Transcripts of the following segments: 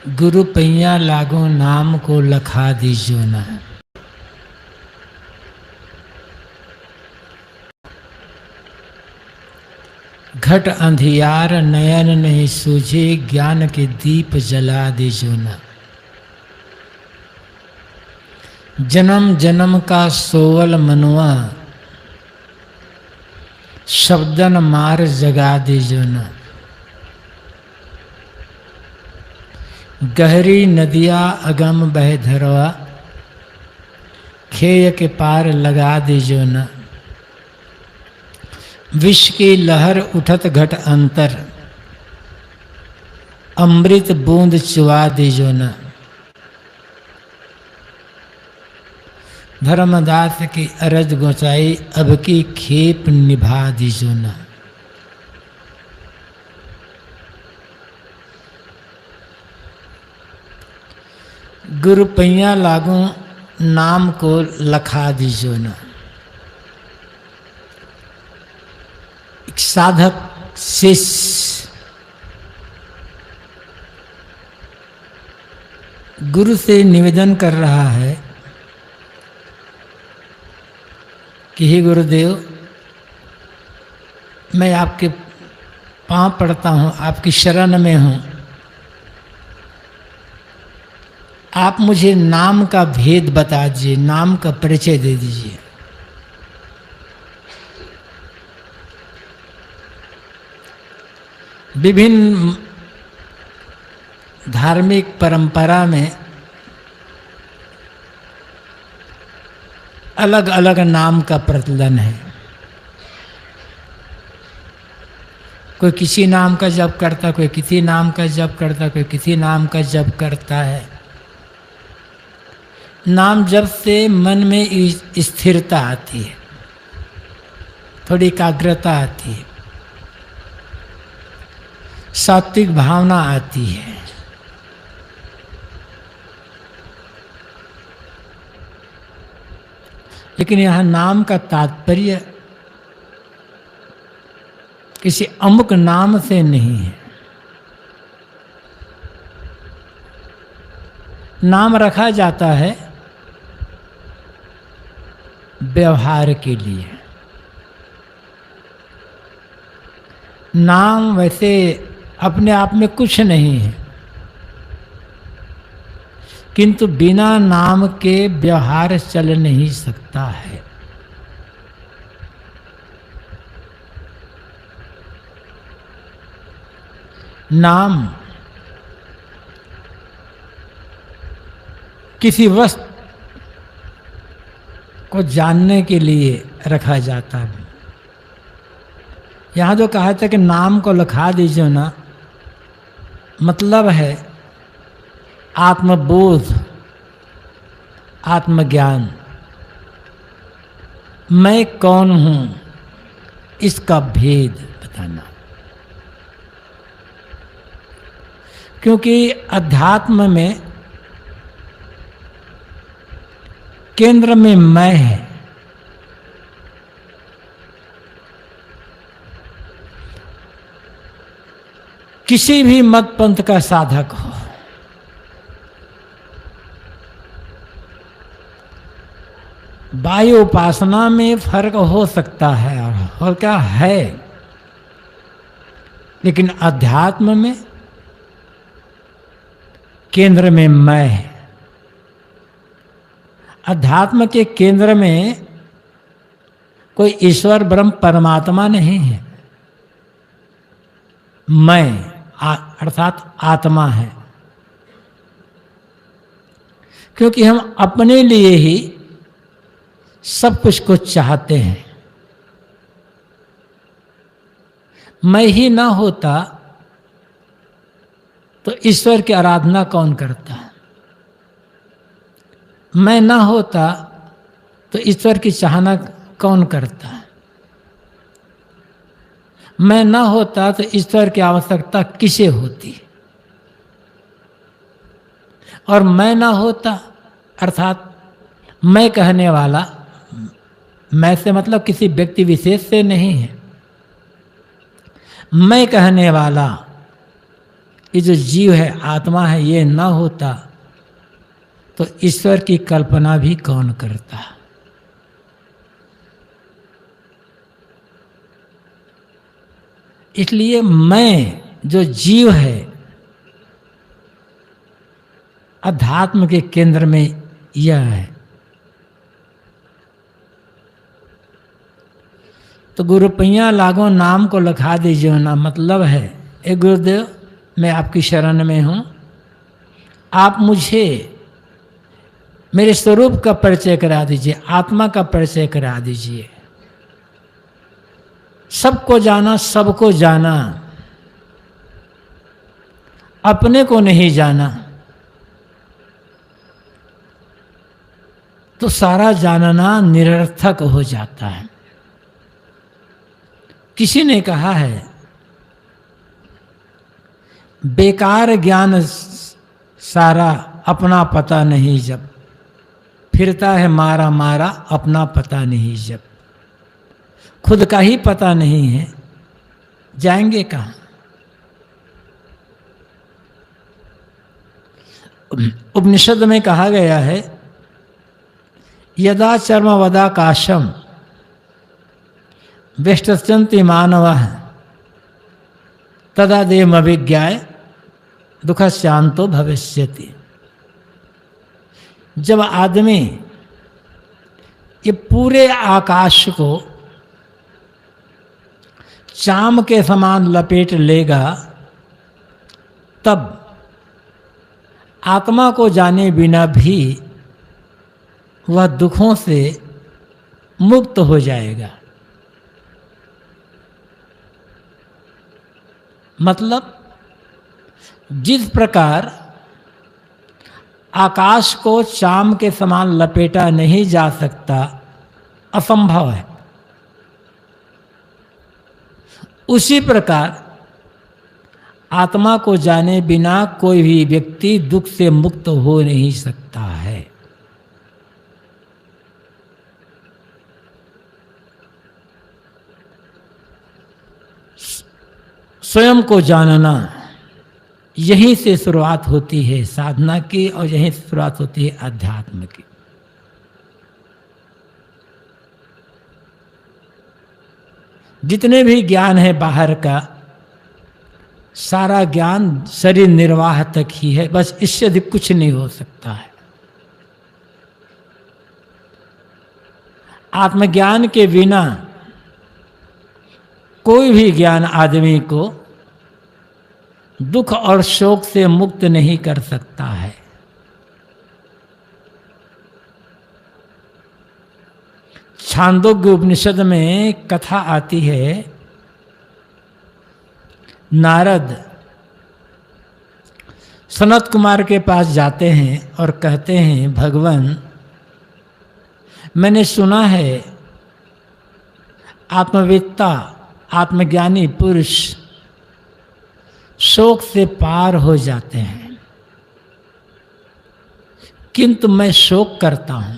गुरु पैया लागो नाम को लखा दीजो ना। घट अंधियार नयन नहीं सूझे, ज्ञान के दीप जला दीजो ना। जन्म जन्म का सोवल मनुआ, शब्दन मार जगा दीजो ना। गहरी नदिया अगम बह धरवा, खेय के पार लगा दीजो न। विष की लहर उठत घट अंतर, अमृत बूंद चुवा दीजो न। धर्मदास की अरज गोसाई, अब की खेप निभा दीजो न। गुरु पैया लागू नाम को लखा दीजो न। एक साधक शिष्य गुरु से निवेदन कर रहा है कि हे गुरुदेव, मैं आपके पांव पड़ता हूँ, आपकी शरण में हूँ। आप मुझे नाम का भेद बता दीजिए, नाम का परिचय दे दीजिए। विभिन्न धार्मिक परंपरा में अलग अलग नाम का प्रचलन है। कोई किसी नाम का जप करता, कोई किसी नाम का जप करता, कोई किसी नाम का जप करता है। नाम जप से मन में स्थिरता आती है, थोड़ी एकाग्रता आती है, सात्विक भावना आती है। लेकिन यहाँ नाम का तात्पर्य किसी अमुक नाम से नहीं है। नाम रखा जाता है व्यवहार के लिए। नाम वैसे अपने आप में कुछ नहीं है, किंतु बिना नाम के व्यवहार चल नहीं सकता है। नाम किसी वस्तु को जानने के लिए रखा जाता है। यहाँ जो कहा था कि नाम को लिखा दीजिए ना, मतलब है आत्मबोध, आत्मज्ञान। मैं कौन हूँ इसका भेद बताना। क्योंकि अध्यात्म में केंद्र में मैं है। किसी भी मत पंथ का साधक हो, बाह्य उपासना में फर्क हो सकता है और क्या है, लेकिन अध्यात्म में केंद्र में मैं है। अध्यात्म के केंद्र में कोई ईश्वर ब्रह्म परमात्मा नहीं है, मैं अर्थात आत्मा है। क्योंकि हम अपने लिए ही सब कुछ को चाहते हैं। मैं ही ना होता तो ईश्वर की आराधना कौन करता है? मैं ना होता तो ईश्वर की चाहना कौन करता है? मैं ना होता तो ईश्वर की आवश्यकता किसे होती? और मैं ना होता अर्थात मैं कहने वाला, मैं से मतलब किसी व्यक्ति विशेष से नहीं है। मैं कहने वाला ये जो जीव है, आत्मा है, ये न होता तो ईश्वर की कल्पना भी कौन करता। इसलिए मैं जो जीव है, अध्यात्म के केंद्र में यह है। तो गुरुपैया लागो नाम को लिखा दीजिए ना, मतलब है ए गुरुदेव, मैं आपकी शरण में हूं, आप मुझे मेरे स्वरूप का परिचय करा दीजिए, आत्मा का परिचय करा दीजिए। सबको जाना, सबको जाना, अपने को नहीं जाना, तो सारा जानना निरर्थक हो जाता है। किसी ने कहा है, बेकार ज्ञान सारा, अपना पता नहीं जब, फिरता है मारा मारा, अपना पता नहीं जब। खुद का ही पता नहीं है, जाएंगे कहाँ। उपनिषद में कहा गया है, यदा चर्म वदा काशम वेष्टचंति मानवः तदा देम अभिज्ञाय दुख शांतो भविष्यति। जब आदमी ये पूरे आकाश को चाम के समान लपेट लेगा, तब आत्मा को जाने बिना भी वह दुखों से मुक्त हो जाएगा। मतलब जिस प्रकार आकाश को चाम के समान लपेटा नहीं जा सकता, असंभव है, उसी प्रकार आत्मा को जाने बिना कोई भी व्यक्ति दुख से मुक्त हो नहीं सकता है। स्वयं को जानना, यहीं से शुरुआत होती है साधना की, और यहीं से शुरुआत होती है अध्यात्म की। जितने भी ज्ञान है बाहर का, सारा ज्ञान शरीर निर्वाह तक ही है, बस इससे अधिक कुछ नहीं हो सकता है। आत्मज्ञान के बिना कोई भी ज्ञान आदमी को दुख और शोक से मुक्त नहीं कर सकता है। छांदोग्य उपनिषद में कथा आती है, नारद सनत कुमार के पास जाते हैं और कहते हैं, भगवान मैंने सुना है आत्मवेत्ता आत्मज्ञानी पुरुष शोक से पार हो जाते हैं, किंतु मैं शोक करता हूं,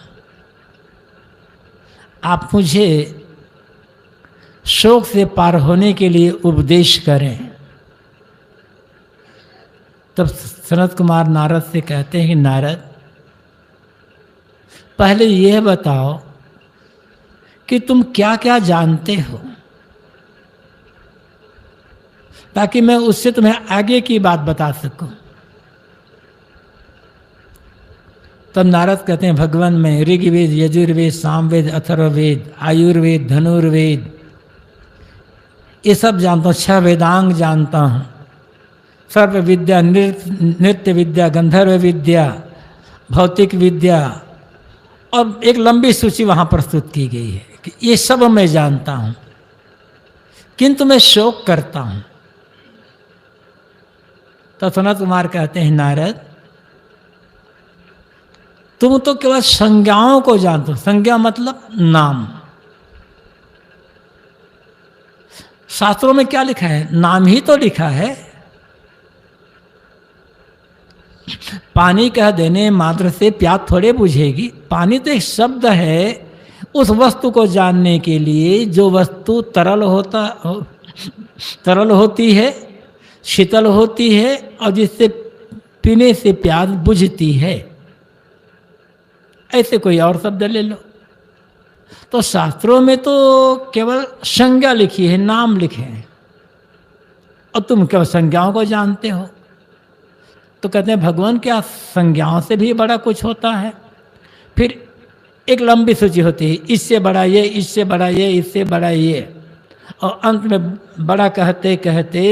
आप मुझे शोक से पार होने के लिए उपदेश करें। तब सनत कुमार नारद से कहते हैं कि नारद, पहले यह बताओ कि तुम क्या क्या जानते हो, ताकि मैं उससे तुम्हें आगे की बात बता सकूं। तब नारद कहते हैं, भगवान मैं ऋग्वेद, यजुर्वेद, सामवेद, अथर्ववेद, आयुर्वेद, धनुर्वेद, ये सब जानता हूँ, 6 वेदांग जानता हूँ, सर्व विद्या, नृत्य विद्या, गंधर्व विद्या, भौतिक विद्या, और एक लंबी सूची वहाँ प्रस्तुत की गई है कि ये सब मैं जानता हूँ, किंतु मैं शोक करता हूँ। तो सनत कुमार कहते हैं, नारद तुम तो केवल संज्ञाओं को जानते हो। संज्ञा मतलब नाम। शास्त्रों में क्या लिखा है? नाम ही तो लिखा है। पानी कह देने मात्र से प्यास थोड़े बुझेगी। पानी तो एक शब्द है उस वस्तु को जानने के लिए जो वस्तु तरल होती है, शीतल होती है और जिससे पीने से प्यास बुझती है। ऐसे कोई और शब्द ले लो। तो शास्त्रों में तो केवल संज्ञा लिखी है, नाम लिखे हैं, और तुम केवल संज्ञाओं को जानते हो। तो कहते हैं भगवान क्या संज्ञाओं से भी बड़ा कुछ होता है। फिर एक लंबी सूची होती है, इससे बड़ा ये, इससे बड़ा ये, इससे बड़ा ये, और अंत में बड़ा कहते कहते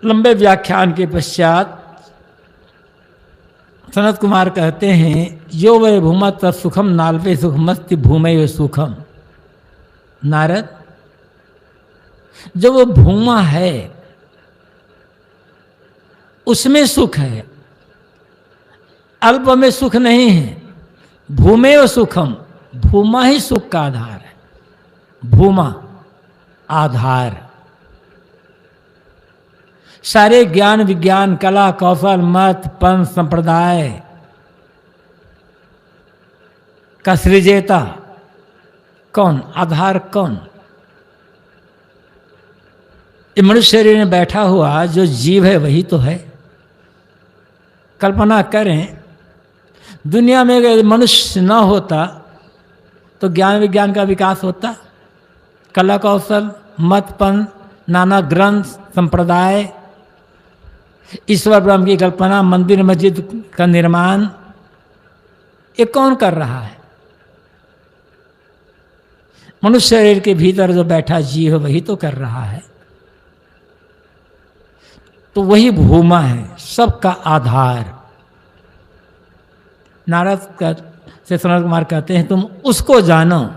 लंबे व्याख्यान के पश्चात सनत कुमार कहते हैं यो वै भूमा तत्सुखम नाल्पे सुखमस्ति भूमय सुखम। नारद, जो वो भूमा है उसमें सुख है, अल्प में सुख नहीं है। भूमेव सुखम, भूमा ही सुख का आधार है। भूमा आधार, सारे ज्ञान विज्ञान कला कौशल मत पंथ संप्रदाय का सृजेता कौन, आधार कौन? ये मनुष्य शरीर में बैठा हुआ जो जीव है वही तो है। कल्पना करें दुनिया में अगर मनुष्य न होता तो ज्ञान विज्ञान का विकास होता, कला कौशल मत पंथ नाना ग्रंथ संप्रदाय, ईश्वर ब्रह्म की कल्पना, मंदिर मस्जिद का निर्माण, ये कौन कर रहा है? मनुष्य शरीर के भीतर जो बैठा जीव वही तो कर रहा है। तो वही भूमा है, सबका आधार। नारद से सनत कुमार कहते हैं तुम उसको जानो।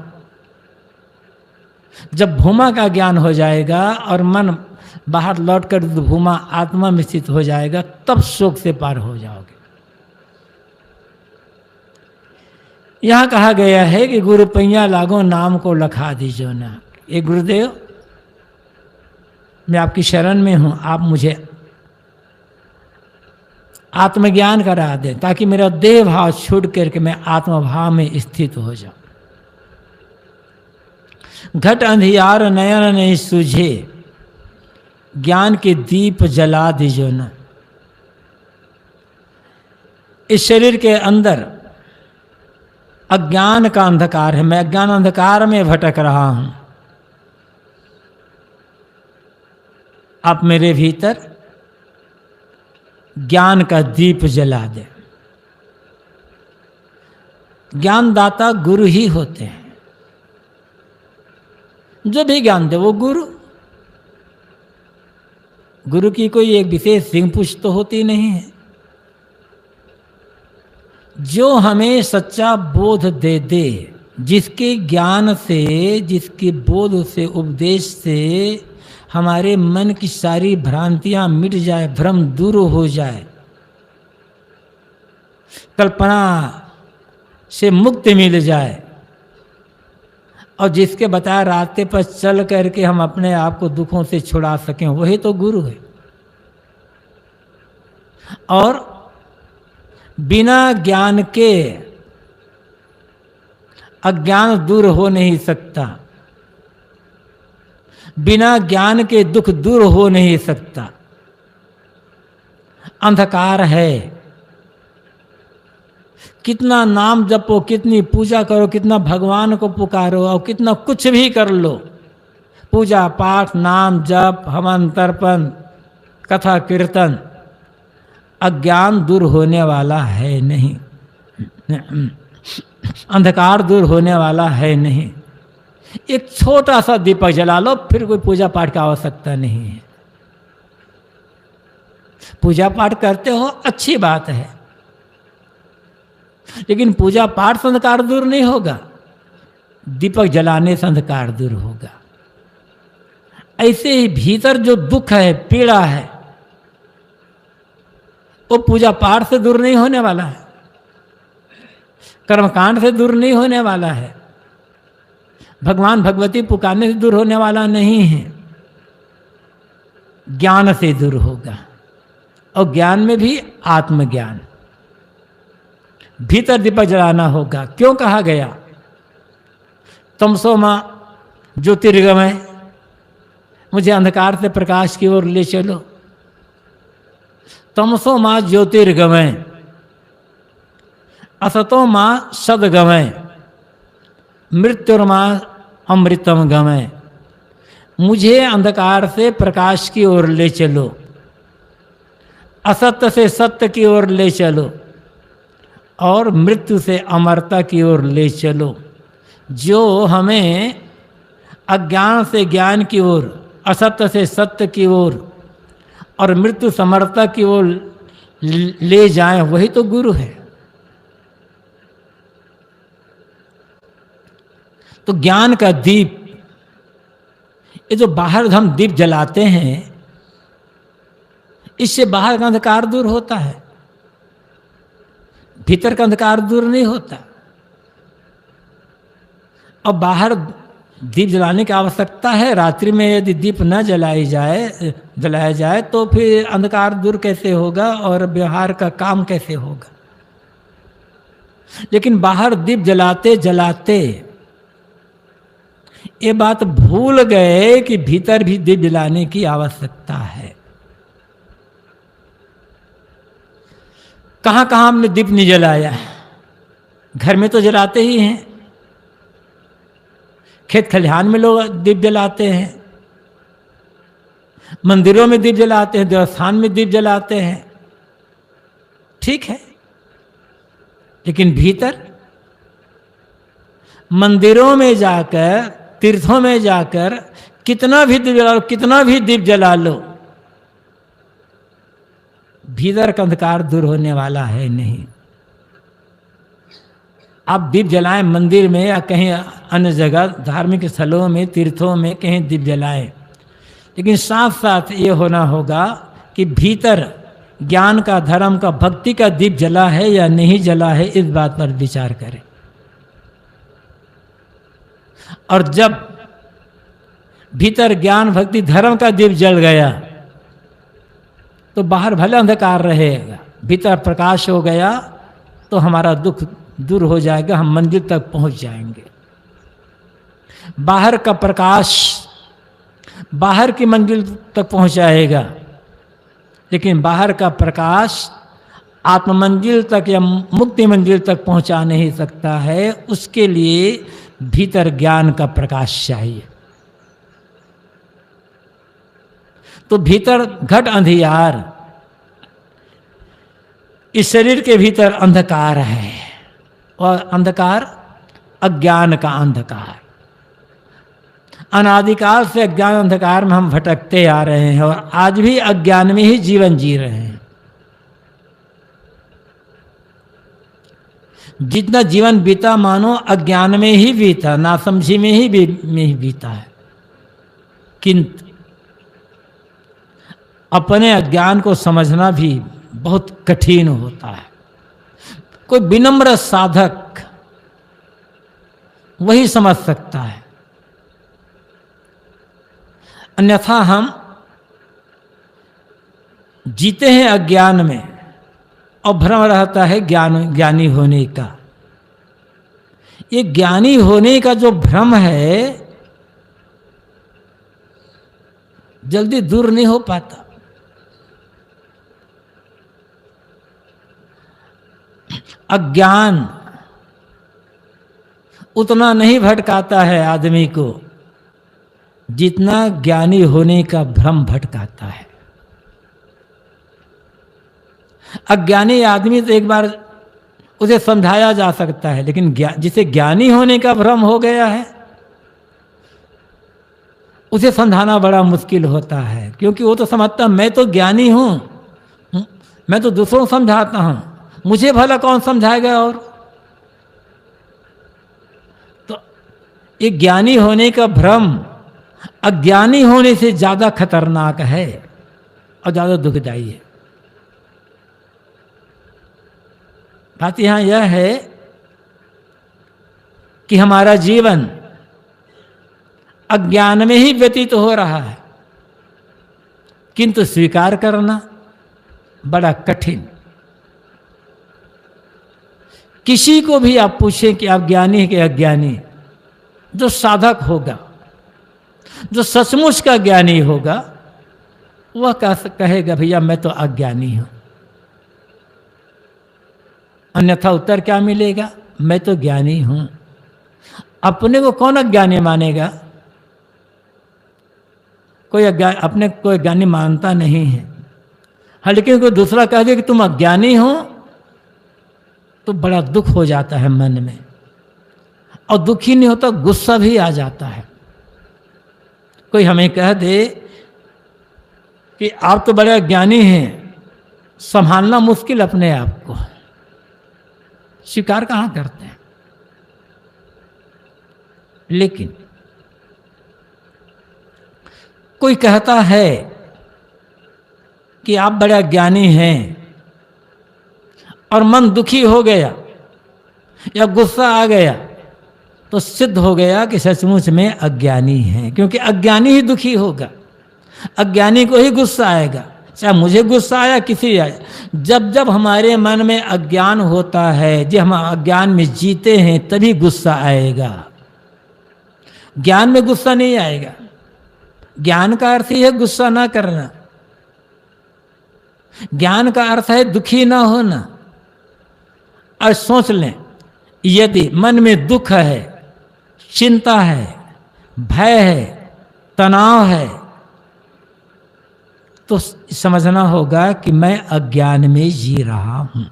जब भूमा का ज्ञान हो जाएगा और मन बाहर लौटकर भूमा आत्मा में स्थित हो जाएगा, तब शोक से पार हो जाओगे। यहां कहा गया है कि गुरु पैया लागो नाम को लखा दीजो ना। ये गुरुदेव, मैं आपकी शरण में हूं, आप मुझे आत्मज्ञान करा दें ताकि मेरा देह भाव छूट करके मैं आत्मभाव में स्थित हो जाऊं। घट अंधियार नयन नहीं सूझे, ज्ञान के दीप जला दीजो न। इस शरीर के अंदर अज्ञान का अंधकार है, मैं अज्ञान अंधकार में भटक रहा हूं। आप मेरे भीतर ज्ञान का दीप जला दे। ज्ञानदाता गुरु ही होते हैं, जो भी ज्ञान दे वो गुरु। गुरु की कोई एक विशेष सिंह पुष्ट तो होती नहीं है। जो हमें सच्चा बोध दे दे, जिसके ज्ञान से, जिसके बोध से, उपदेश से हमारे मन की सारी भ्रांतियां मिट जाए, भ्रम दूर हो जाए, कल्पना से मुक्ति मिल जाए, और जिसके बताए रास्ते पर चल करके हम अपने आप को दुखों से छुड़ा सकें, वही तो गुरु है। और बिना ज्ञान के अज्ञान दूर हो नहीं सकता, बिना ज्ञान के दुख दूर हो नहीं सकता। अंधकार है, कितना नाम जपो, कितनी पूजा करो, कितना भगवान को पुकारो और कितना कुछ भी कर लो, पूजा पाठ नाम जप हवन तर्पण कथा कीर्तन, अज्ञान दूर होने वाला है नहीं, अंधकार दूर होने वाला है नहीं। एक छोटा सा दीपक जला लो, फिर कोई पूजा पाठ की आवश्यकता नहीं है। पूजा पाठ करते हो अच्छी बात है, लेकिन पूजा पाठ से अंधकार दूर नहीं होगा, दीपक जलाने से अंधकार दूर होगा। ऐसे ही भीतर जो दुख है, पीड़ा है, वो पूजा पाठ से दूर नहीं होने वाला है, कर्मकांड से दूर नहीं होने वाला है, भगवान भगवती पुकारने से दूर होने वाला नहीं है, ज्ञान से दूर होगा। और ज्ञान में भी आत्मज्ञान, भीतर दीपक जलाना होगा। क्यों कहा गया तमसो मां ज्योतिर्गमय, मुझे अंधकार से प्रकाश की ओर ले चलो। तमसो माँ ज्योतिर्गमय, असतो माँ सदगमय, मृत्युर्माँ अमृतम गमय। मुझे अंधकार से प्रकाश की ओर ले चलो, असत्य से सत्य की ओर ले चलो, और मृत्यु से अमरता की ओर ले चलो। जो हमें अज्ञान से ज्ञान की ओर, असत्य से सत्य की ओर और मृत्यु समर्था की ओर ले जाए, वही तो गुरु है। तो ज्ञान का दीप, ये जो बाहर हम दीप जलाते हैं, इससे बाहर का अंधकार दूर होता है, भीतर का अंधकार दूर नहीं होता। और बाहर दीप जलाने की आवश्यकता है। रात्रि में यदि दीप न जलाया जाए तो फिर अंधकार दूर कैसे होगा और व्यवहार का काम कैसे होगा। लेकिन बाहर दीप जलाते जलाते ये बात भूल गए कि भीतर भी दीप जलाने की आवश्यकता है। कहाँ कहाँ हमने दीप नहीं जलाया है? घर में तो जलाते ही हैं, खेत खलिहान में लोग दीप जलाते हैं, मंदिरों में दीप जलाते हैं, देवस्थान में दीप जलाते हैं, ठीक है। लेकिन भीतर मंदिरों में जाकर, तीर्थों में जाकर कितना भी दीप जला लो, कितना भी दीप जला लो, भीतर का अंधकार दूर होने वाला है नहीं। आप दीप जलाएं मंदिर में या कहीं अन्य जगह, धार्मिक स्थलों में, तीर्थों में कहीं दीप जलाएं, लेकिन साथ साथ ये होना होगा कि भीतर ज्ञान का, धर्म का, भक्ति का दीप जला है या नहीं जला है, इस बात पर विचार करें। और जब भीतर ज्ञान, भक्ति, धर्म का दीप जल गया तो बाहर भले अंधकार रहेगा, भीतर प्रकाश हो गया तो हमारा दुख दूर हो जाएगा, हम मंदिर तक पहुंच जाएंगे। बाहर का प्रकाश बाहर की मंजिल तक पहुंचाएगा, लेकिन बाहर का प्रकाश आत्म मंजिल तक या मुक्ति मंजिल तक पहुंचा नहीं सकता है। उसके लिए भीतर ज्ञान का प्रकाश चाहिए। तो भीतर घट अंधियार, इस शरीर के भीतर अंधकार है, और अंधकार अज्ञान का अंधकार। अनादिकाल से अज्ञान अंधकार में हम भटकते आ रहे हैं और आज भी अज्ञान में ही जीवन जी रहे हैं। जितना जीवन बीता मानो अज्ञान में ही बीता, नासमझी में ही बीता है। किंतु अपने अज्ञान को समझना भी बहुत कठिन होता है। कोई विनम्र साधक वही समझ सकता है, अन्यथा हम जीते हैं अज्ञान में और भ्रम रहता है ज्ञानी होने का। ये ज्ञानी होने का जो भ्रम है जल्दी दूर नहीं हो पाता। अज्ञान उतना नहीं भटकाता है आदमी को जितना ज्ञानी होने का भ्रम भटकाता है। अज्ञानी आदमी तो एक बार उसे समझाया जा सकता है, लेकिन जिसे ज्ञानी होने का भ्रम हो गया है उसे समझाना बड़ा मुश्किल होता है, क्योंकि वो तो समझता मैं तो ज्ञानी हूं, मैं तो दूसरों को समझाता हूं, मुझे भला कौन समझाएगा। और तो ये ज्ञानी होने का भ्रम अज्ञानी होने से ज्यादा खतरनाक है और ज्यादा दुखदायी है। बात यहां यह है कि हमारा जीवन अज्ञान में ही व्यतीत हो रहा है, किंतु स्वीकार करना बड़ा कठिन। किसी को भी आप पूछें कि आप ज्ञानी है कि अज्ञानी, जो साधक होगा जो सचमुच का ज्ञानी होगा वह कहेगा भैया मैं तो अज्ञानी हूं। अन्यथा उत्तर क्या मिलेगा? मैं तो ज्ञानी हूं। अपने को कौन अज्ञानी मानेगा? कोई अपने कोई ज्ञानी मानता नहीं है। हाँ, लेकिन कोई दूसरा कह दे कि तुम अज्ञानी हो तो बड़ा दुख हो जाता है मन में, और दुख ही नहीं होता, गुस्सा भी आ जाता है। कोई हमें कह दे कि आप तो बड़े ज्ञानी हैं, संभालना मुश्किल अपने आप को, स्वीकार कहाँ करते हैं। लेकिन कोई कहता है कि आप बड़ा ज्ञानी हैं और मन दुखी हो गया या गुस्सा आ गया तो सिद्ध हो गया कि सचमुच में अज्ञानी है, क्योंकि अज्ञानी ही दुखी होगा, अज्ञानी को ही गुस्सा आएगा। चाहे मुझे गुस्सा आया किसी आया, जब जब हमारे मन में अज्ञान होता है, जब हम अज्ञान में जीते हैं तभी गुस्सा आएगा। ज्ञान में गुस्सा नहीं आएगा। ज्ञान का अर्थ ही है गुस्सा ना करना, ज्ञान का अर्थ है दुखी ना होना। और सोच लें, यदि मन में दुख है, चिंता है, भय है, तनाव है, तो समझना होगा कि मैं अज्ञान में जी रहा हूं।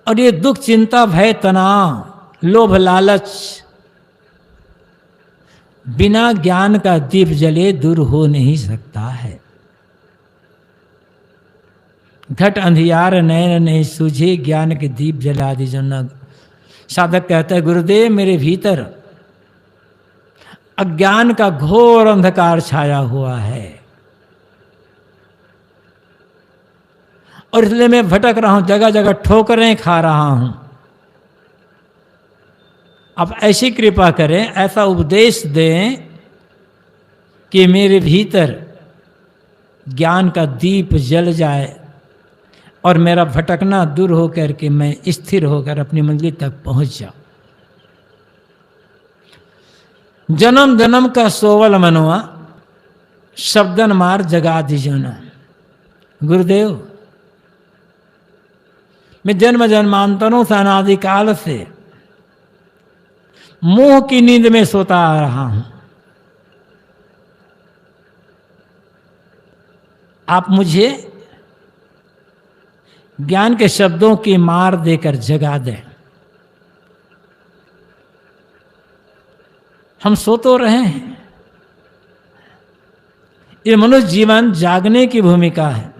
और ये दुख, चिंता, भय, तनाव, लोभ, लालच बिना ज्ञान का दीप जले दूर हो नहीं सकता है। घट अंधियार नयन नहीं सूझे, ज्ञान के दीप जला दी जो न। साधक कहता है गुरुदेव मेरे भीतर अज्ञान का घोर अंधकार छाया हुआ है और इसलिए मैं भटक रहा हूं, जगह जगह ठोकरें खा रहा हूं। अब ऐसी कृपा करें, ऐसा उपदेश दें कि मेरे भीतर ज्ञान का दीप जल जाए और मेरा भटकना दूर होकर के मैं स्थिर होकर अपनी मंजिल तक पहुंच जाऊं। जन्म जन्म का सोवल मनवा, शब्दन मार जगा दीजो ना। गुरुदेव मैं जन्म जन्मांतरों से अनादिकाल से मोह की नींद में सोता आ रहा हूं। आप मुझे ज्ञान के शब्दों की मार देकर जगा दें। हम सो तो रहे हैं, ये मनुष्य जीवन जागने की भूमिका है,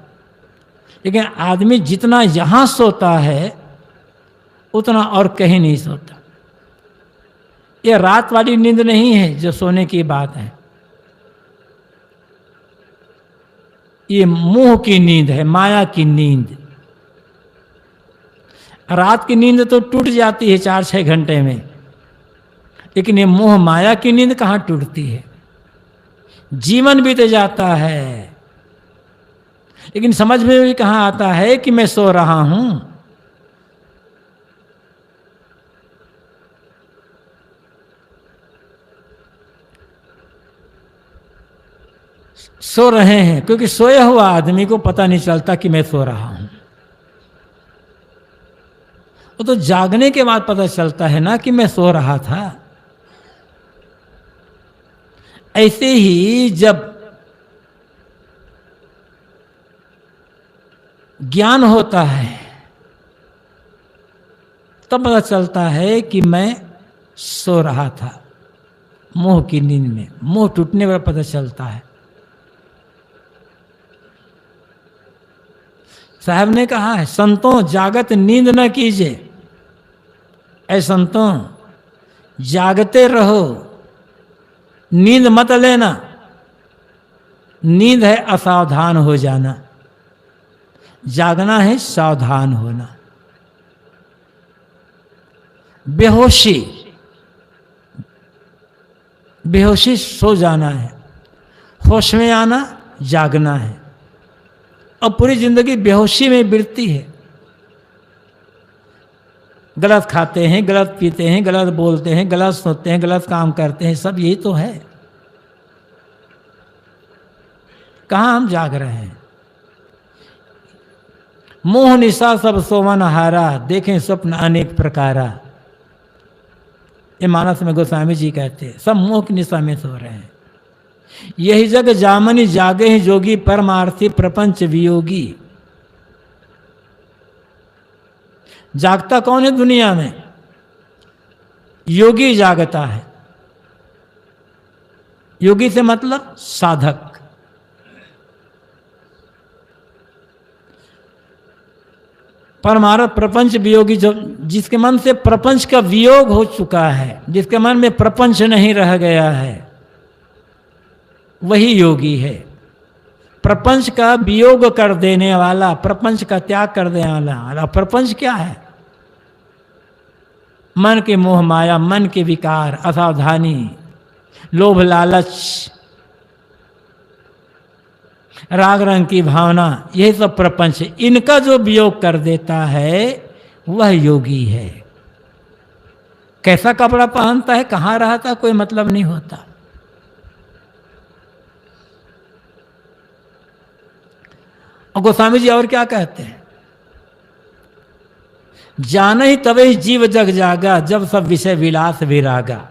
लेकिन आदमी जितना यहां सोता है उतना और कहीं नहीं सोता। ये रात वाली नींद नहीं है जो सोने की बात है, ये मोह की नींद है, माया की नींद। रात की नींद तो टूट जाती है 4-6 घंटे में, लेकिन ये मोह माया की नींद कहाँ टूटती है। जीवन बीत जाता है, लेकिन समझ में भी कहाँ आता है कि मैं सो रहा हूं। सो रहे हैं क्योंकि सोया हुआ आदमी को पता नहीं चलता कि मैं सो रहा हूं। वो तो जागने के बाद पता चलता है ना कि मैं सो रहा था। ऐसे ही जब ज्ञान होता है तब पता चलता है कि मैं सो रहा था मोह की नींद में। मोह टूटने पर पता चलता है। साहब ने कहा है, संतों जागत नींद न कीजिए। ऐ संतों जागते रहो, नींद मत लेना। नींद है असावधान हो जाना, जागना है सावधान होना। बेहोशी, बेहोशी सो जाना है, होश में आना जागना है। अब पूरी जिंदगी बेहोशी में बीतती है। गलत खाते हैं, गलत पीते हैं, गलत बोलते हैं, गलत सोचते हैं, गलत काम करते हैं, सब यही तो है। कहाँ हम जाग रहे हैं? मोह निशा सब सोवन हारा, देखें स्वप्न अनेक प्रकारा। ये मानस में गोस्वामी जी कहते हैं, सब मोह की निशा में सो रहे हैं। यही जग जामनी जागे ही जोगी, परमार्थी प्रपंच वियोगी। जागता कौन है दुनिया में? योगी जागता है। योगी से मतलब साधक। परमार्थ प्रपंच वियोगी, जो जिसके मन से प्रपंच का वियोग हो चुका है, जिसके मन में प्रपंच नहीं रह गया है, वही योगी है। प्रपंच का वियोग कर देने वाला, प्रपंच का त्याग कर देने वाला। प्रपंच क्या है? मन के मोह माया, मन के विकार, असावधानी, लोभ लालच, राग रंग की भावना, यही सब प्रपंच है। इनका जो वियोग कर देता है वह योगी है। कैसा कपड़ा पहनता है, कहाँ रहता, कोई मतलब नहीं होता। और गोस्वामी जी और क्या कहते हैं? जान ही तवे जीव जग जागा, जब सब विषय विलास विरागा।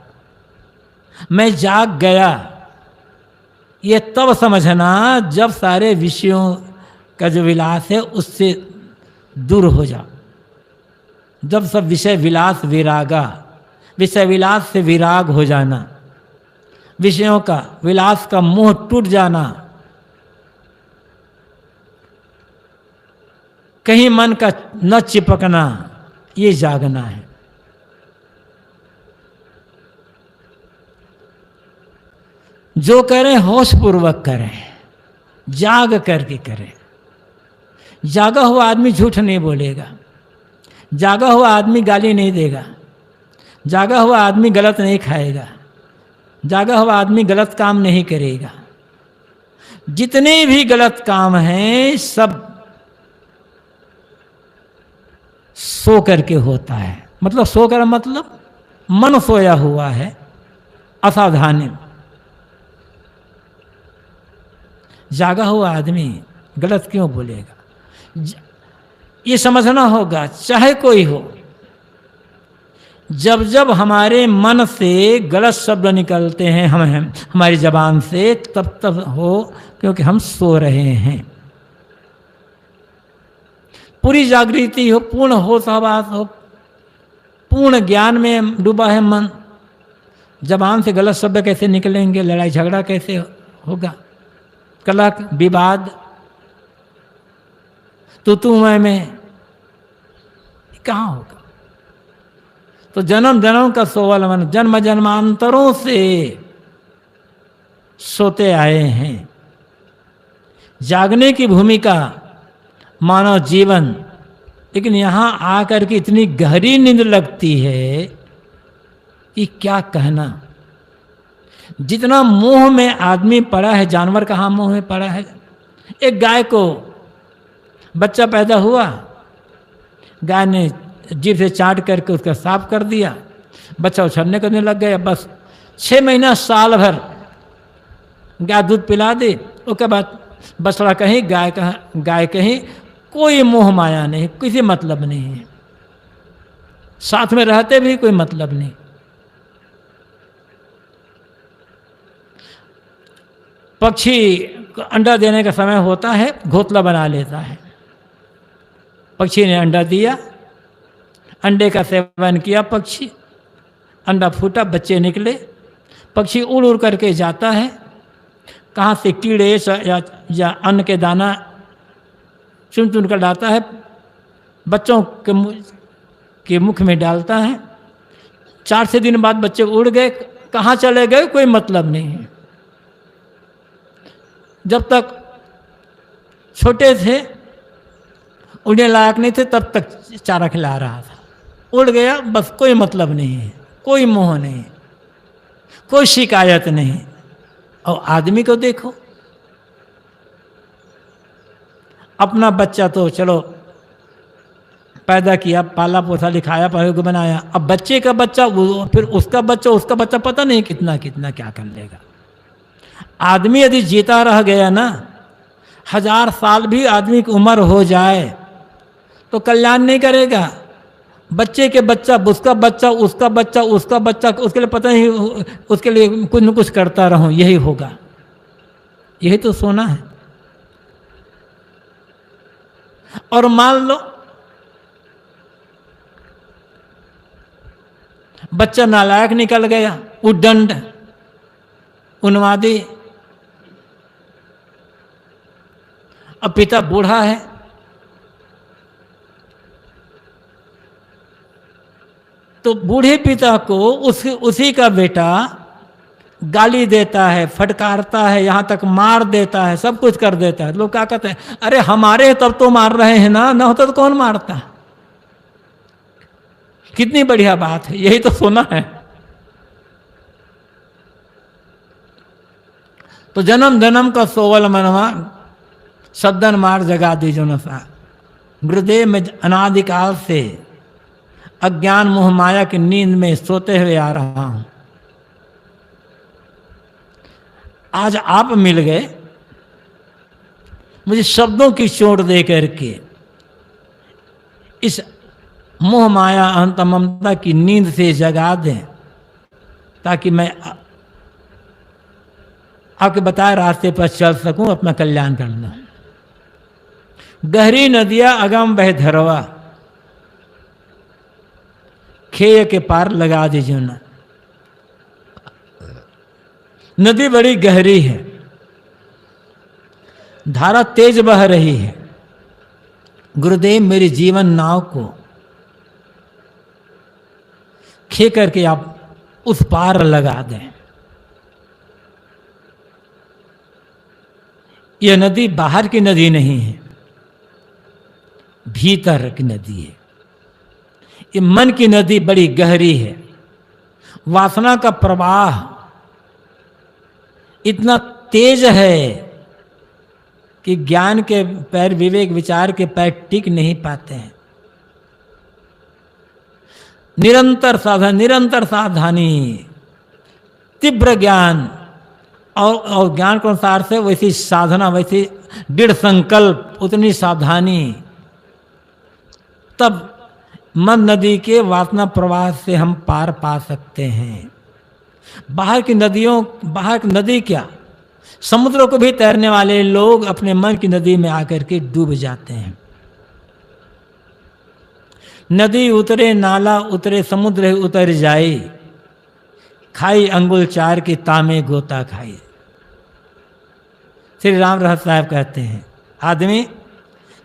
मैं जाग गया, ये तब समझना जब सारे विषयों का जो विलास है उससे दूर हो जाओ। जब सब विषय विलास विरागा, विषय विलास से विराग हो जाना, विषयों का विलास का मोह टूट जाना, कहीं मन का न चिपकना, ये जागना है। जो करें होश पूर्वक करें, जाग करके करें। जागा हुआ आदमी झूठ नहीं बोलेगा, जागा हुआ आदमी गाली नहीं देगा, जागा हुआ आदमी गलत नहीं खाएगा, जागा हुआ आदमी गलत काम नहीं करेगा। जितने भी गलत काम हैं सब सो करके होता है। मतलब सो कर मतलब मन सोया हुआ है, असावधानी। जागा हुआ आदमी गलत क्यों बोलेगा? ये समझना होगा, चाहे कोई हो, जब जब हमारे मन से गलत शब्द निकलते हैं हमारी जबान से, तब तब हो क्योंकि हम सो रहे हैं। पूरी जागृति हो, पूर्ण होश हवास हो, पूर्ण ज्ञान में डूबा है मन, जबान से गलत शब्द कैसे निकलेंगे? लड़ाई झगड़ा कैसे होगा? कलह विवाद, तू मैं कहाँ होगा? तो जन्म जन्म का सोवल मन, जन्म जन्मांतरों से सोते आए हैं। जागने की भूमिका मानव जीवन, लेकिन यहाँ आकर के इतनी गहरी नींद लगती है कि क्या कहना। जितना मोह में आदमी पड़ा है, जानवर कहाँ मोह में पड़ा है। एक गाय को बच्चा पैदा हुआ, गाय ने जीभ से चाट करके उसका साफ कर दिया, बच्चा उछलने करने लग गया। बस 6 महीना साल भर गाय दूध पिला दे, उसके बाद बछड़ा कहीं गाय कहीं, कोई मोह माया नहीं, किसी मतलब नहीं है। साथ में रहते भी कोई मतलब नहीं। पक्षी को अंडा देने का समय होता है, घोंसला बना लेता है। पक्षी ने अंडा दिया, अंडे का सेवन किया पक्षी, अंडा फूटा, बच्चे निकले, पक्षी उड़ उड़ करके जाता है, कहाँ से कीड़े या अन्न के दाना चुन चुन कर डालता है, बच्चों के मुख में डालता है। 4 दिन बाद बच्चे उड़ गए, कहाँ चले गए कोई मतलब नहीं है। जब तक छोटे थे, उड़ने लायक नहीं थे, तब तक चारा खिला रहा था। उड़ गया, बस कोई मतलब नहीं है, कोई मोह नहीं, कोई शिकायत नहीं। और आदमी को देखो, अपना बच्चा तो चलो पैदा किया, पाला पोसा, लिखाया, पढ़ा बनाया। अब बच्चे का बच्चा, फिर उसका बच्चा पता नहीं कितना कितना क्या कर लेगा। आदमी यदि जीता रह गया ना, 1000 साल भी आदमी की उम्र हो जाए तो कल्याण नहीं करेगा। बच्चे के बच्चा, उसका बच्चा, उसका बच्चा, उसका बच्चा, उसके लिए पता नहीं, उसके लिए कुछ न कुछ करता रहूं, यही होगा। यही तो सोना है। और मान लो बच्चा नालायक निकल गया, उद्दंड, उन्मादी, अब पिता बूढ़ा है, तो बूढ़े पिता को उसी का बेटा गाली देता है, फटकारता है, यहां तक मार देता है, सब कुछ कर देता है। लोग क्या कहते हैं, अरे हमारे तब तो मार रहे हैं ना होता तो कौन मारता। कितनी बढ़िया बात है, यही तो सोना है। तो जन्म जन्म का सोवल मनवा, सद्दन मार जगा दीजो नशा। गुरुदेव में अनादिकाल से अज्ञान मोह माया की नींद में सोते हुए आ रहा हूं। आज आप मिल गए, मुझे शब्दों की चोट दे करके इस मोह माया अहंता ममता की नींद से जगा दें, ताकि मैं आपके बताए रास्ते पर चल सकूं, अपना कल्याण करना। गहरी नदियां अगम बह धरवा, खेय के पार लगा दीजिए ना। नदी बड़ी गहरी है, धारा तेज बह रही है। गुरुदेव मेरी जीवन नाव को खे करके आप उस पार लगा दें। यह नदी बाहर की नदी नहीं है, भीतर की नदी है। ये मन की नदी बड़ी गहरी है। वासना का प्रवाह इतना तेज है कि ज्ञान के पैर, विवेक विचार के पैर टिक नहीं पाते हैं। निरंतर साधन, निरंतर सावधानी, तीव्र ज्ञान और ज्ञान के अनुसार से वैसी साधना, वैसी दृढ़ संकल्प, उतनी सावधानी, तब मन नदी के वासना प्रवाह से हम पार पा सकते हैं। बाहर की नदियों, बाहर की नदी क्या, समुद्र को भी तैरने वाले लोग अपने मन की नदी में आकर के डूब जाते हैं। नदी उतरे नाला उतरे, समुद्र उतर जाए, खाई अंगुल चार की तामे गोता खाई। श्री राम रहत साहब कहते हैं, आदमी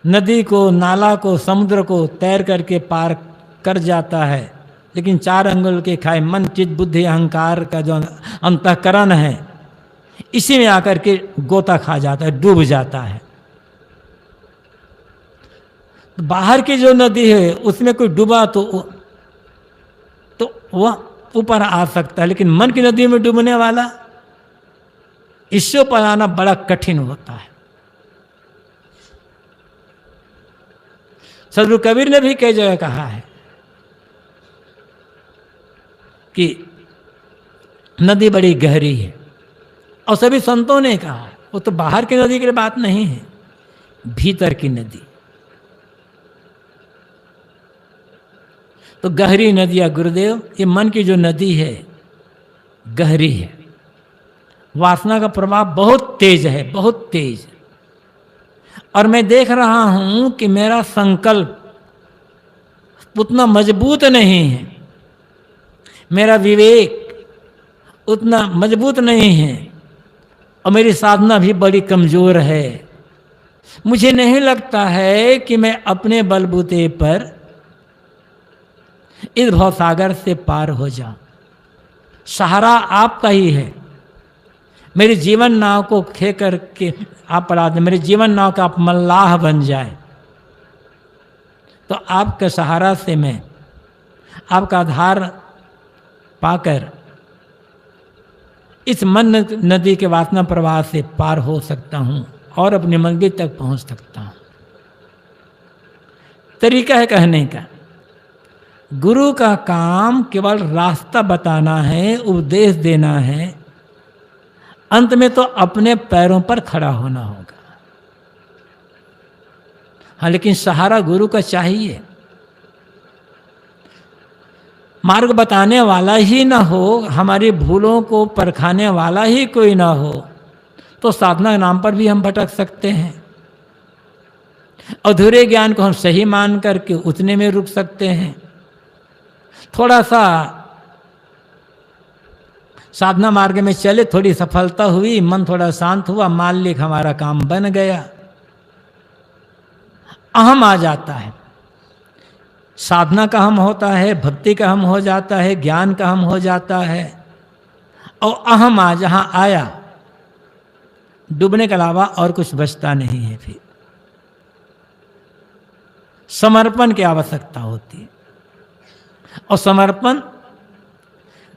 नदी को, नाला को, समुद्र को तैर करके पार कर जाता है, लेकिन 4 अंगुल के खाए मन, चित्त, बुद्धि, अहंकार का जो अंतःकरण है, इसी में आकर के गोता खा जाता है, डूब जाता है। बाहर की जो नदी है उसमें कोई डूबा तो वह ऊपर आ सकता है, लेकिन मन की नदी में डूबने वाला, इससे पर आना बड़ा कठिन होता है। सदगुरु कबीर ने भी कई जगह कहा है कि नदी बड़ी गहरी है, और सभी संतों ने कहा, वो तो बाहर की नदी की बात नहीं है, भीतर की नदी। तो गहरी नदियां गुरुदेव, ये मन की जो नदी है गहरी है। वासना का प्रभाव बहुत तेज है, बहुत तेज। और मैं देख रहा हूं कि मेरा संकल्प उतना मजबूत नहीं है, मेरा विवेक उतना मजबूत नहीं है, और मेरी साधना भी बड़ी कमजोर है। मुझे नहीं लगता है कि मैं अपने बलबूते पर इस भवसागर से पार हो जाऊं। सहारा आपका ही है। मेरी जीवन नाव को खे करके आप पढ़ा दें, मेरे जीवन नाव का आप मल्लाह बन जाए, तो आपके सहारा से मैं आपका आधार पाकर इस मन नदी के वासना प्रवाह से पार हो सकता हूं और अपनी मंजिल तक पहुंच सकता हूं। तरीका है कहने का। गुरु का काम केवल रास्ता बताना है, उपदेश देना है, अंत में तो अपने पैरों पर खड़ा होना होगा। हाँ, लेकिन सहारा गुरु का चाहिए। मार्ग बताने वाला ही ना हो, हमारी भूलों को परखाने वाला ही कोई ना हो, तो साधना नाम पर भी हम भटक सकते हैं। अधूरे ज्ञान को हम सही मान करके उतने में रुक सकते हैं। थोड़ा सा साधना मार्ग में चले, थोड़ी सफलता हुई, मन थोड़ा शांत हुआ, मान लिया हमारा काम बन गया, अहम आ जाता है। साधना का हम होता है, भक्ति का हम हो जाता है, ज्ञान का हम हो जाता है, और अहम जहां आया, डूबने के अलावा और कुछ बचता नहीं है। फिर समर्पण की आवश्यकता होती है, और समर्पण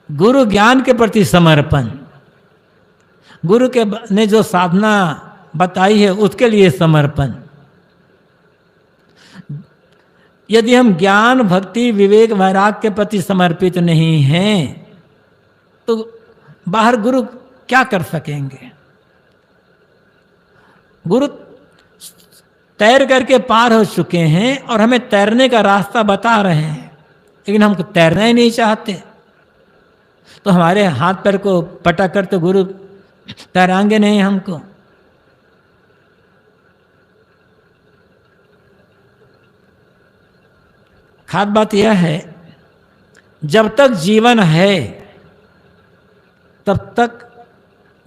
गुरु ज्ञान के प्रति समर्पण, गुरु के ने जो साधना बताई है उसके लिए समर्पण। यदि हम ज्ञान, भक्ति, विवेक, वैराग के प्रति समर्पित नहीं हैं तो बाहर गुरु क्या कर सकेंगे। गुरु तैर करके पार हो चुके हैं और हमें तैरने का रास्ता बता रहे हैं, लेकिन हम तैरना ही नहीं चाहते, तो हमारे हाथ पैर को पटक कर तो गुरु तैराएंगे नहीं हमको। खास बात यह है, जब तक जीवन है तब तक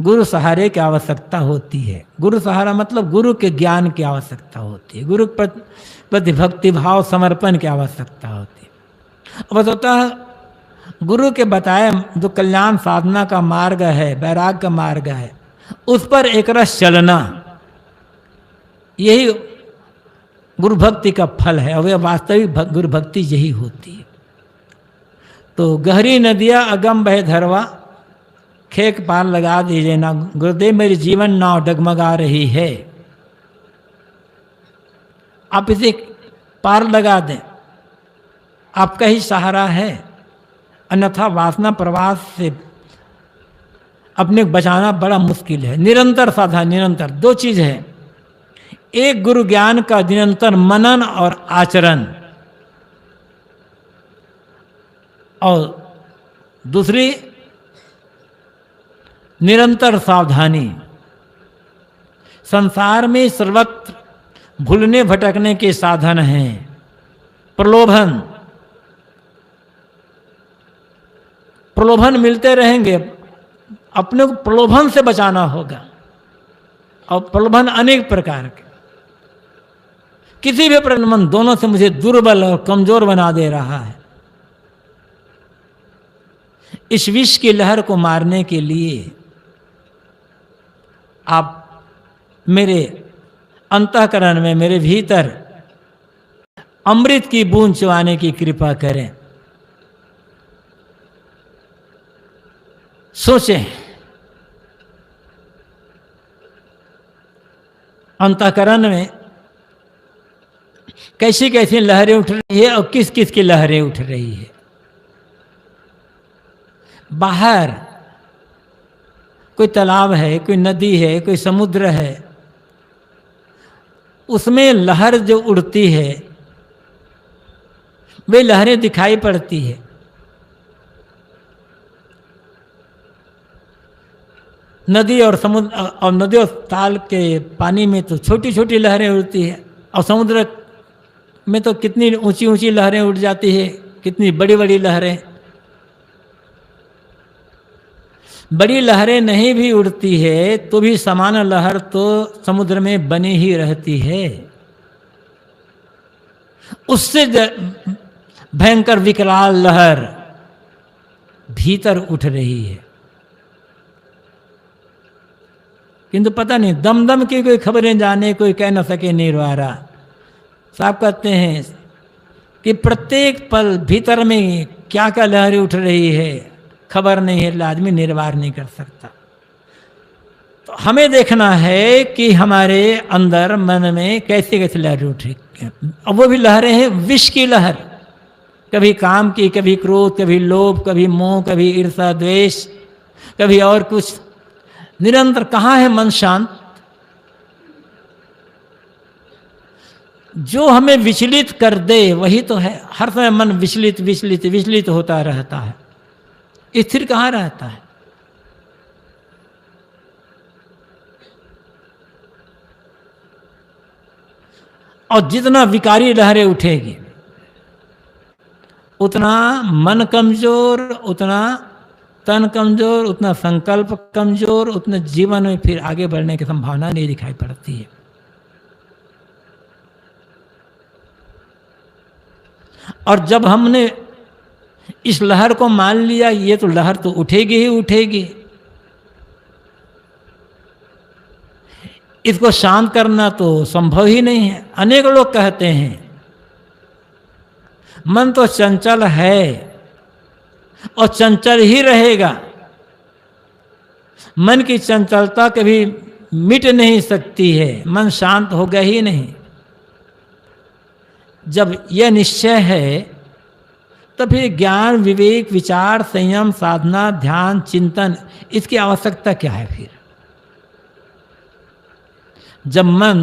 गुरु सहारे की आवश्यकता होती है। गुरु सहारा मतलब गुरु के ज्ञान की आवश्यकता होती है, गुरु प्रति भक्ति भाव समर्पण की आवश्यकता होती है। बस होता है गुरु के बताए जो कल्याण साधना का मार्ग है, वैराग का मार्ग है, उस पर एक रस चलना, यही गुरु भक्ति का फल है, और वह वास्तविक गुरु भक्ति यही होती है। तो गहरी नदियाँ अगम बहे धरवा, खेक पार लगा दीजिए ना गुरुदेव, मेरी जीवन नाव डगमगा रही है, आप इसे पार लगा दें, आपका ही सहारा है, अन्यथा वासना प्रवास से अपने बचाना बड़ा मुश्किल है। निरंतर साधना, निरंतर दो चीज है, एक गुरु ज्ञान का निरंतर मनन और आचरण, और दूसरी निरंतर सावधानी। संसार में सर्वत्र भूलने भटकने के साधन हैं, प्रलोभन, प्रलोभन मिलते रहेंगे, अपने को प्रलोभन से बचाना होगा, और प्रलोभन अनेक प्रकार के, किसी भी प्रलोभन दोनों से मुझे दुर्बल और कमजोर बना दे रहा है। इस विष की लहर को मारने के लिए आप मेरे अंतःकरण में, मेरे भीतर अमृत की बूंद चुआने की कृपा करें। सोचें, अंतःकरण में कैसी कैसी लहरें उठ रही है और किस किस की लहरें उठ रही है। बाहर कोई तालाब है, कोई नदी है, कोई समुद्र है, उसमें लहर जो उड़ती है वे लहरें दिखाई पड़ती है। नदी और समुद्र, और नदी और ताल के पानी में तो छोटी छोटी लहरें उड़ती है, और समुद्र में तो कितनी ऊंची ऊंची लहरें उड़ जाती है, कितनी बड़ी बड़ी लहरें। बड़ी लहरें नहीं भी उड़ती है तो भी समान लहर तो समुद्र में बनी ही रहती है, उससे भयंकर विकराल लहर भीतर उठ रही है। किंतु पता नहीं, दम दम की कोई खबरें जाने, कोई कह न सके निर्वारा। साहब कहते हैं कि प्रत्येक पल भीतर में क्या क्या लहरें उठ रही है खबर नहीं है, आदमी निर्वार नहीं कर सकता। तो हमें देखना है कि हमारे अंदर मन में कैसे कैसे लहरें अब वो भी लहरें हैं विष की लहर, कभी काम की, कभी क्रोध, कभी लोभ, कभी मोह, कभी ईर्ष्या द्वेष, कभी और कुछ। निरंतर कहाँ है मन शांत? जो हमें विचलित कर दे वही तो है। हर समय मन विचलित विचलित विचलित होता रहता है, स्थिर कहाँ रहता है। और जितना विकारी लहरें उठेगी उतना मन कमजोर, उतना तन कमजोर, उतना संकल्प कमजोर, उतना जीवन में फिर आगे बढ़ने की संभावना नहीं दिखाई पड़ती है। और जब हमने इस लहर को मान लिया, ये तो लहर तो उठेगी ही उठेगी, इसको शांत करना तो संभव ही नहीं है। अनेक लोग कहते हैं मन तो चंचल है और चंचल ही रहेगा, मन की चंचलता कभी मिट नहीं सकती है, मन शांत होगा ही नहीं। जब यह निश्चय है तो फिर ज्ञान, विवेक, विचार, संयम, साधना, ध्यान, चिंतन, इसकी आवश्यकता क्या है फिर? जब मन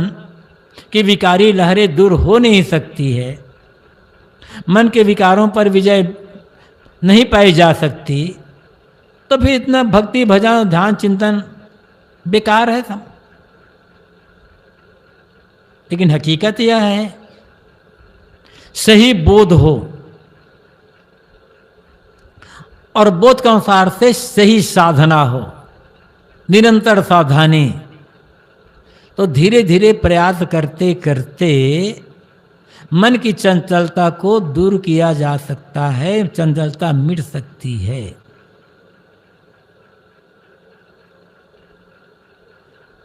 की विकारी लहरें दूर हो नहीं सकती है, मन के विकारों पर विजय नहीं पाई जा सकती, तो फिर इतना भक्ति, भजन, ध्यान, चिंतन बेकार है सब। लेकिन हकीकत यह है सही बोध हो और बोध के अनुसार से सही साधना हो, निरंतर सावधानी, तो धीरे धीरे प्रयास करते करते मन की चंचलता को दूर किया जा सकता है, चंचलता मिट सकती है।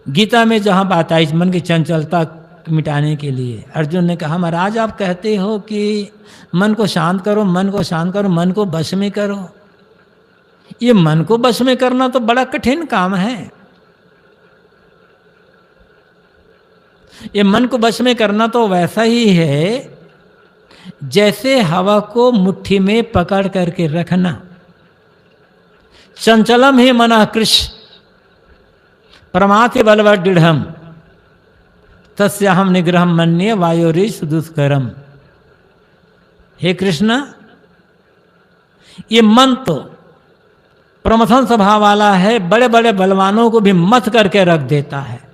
गीता में जहां बात आई मन की चंचलता मिटाने के लिए, अर्जुन ने कहा महाराज आप कहते हो कि मन को शांत करो, मन को शांत करो, मन को वश में करो। ये मन को वश में करना तो बड़ा कठिन काम है। ये मन को वश में करना तो वैसा ही है जैसे हवा को मुट्ठी में पकड़ करके रखना। चंचलम ही मना कृष्ण परमाति बलवत दृढ़म तस्याहम निग्रहम मन्ये वायोरीश दुष्करम। हे कृष्ण, ये मन तो प्रमथन स्वभाव वाला है, बड़े बड़े बलवानों को भी मथ करके रख देता है।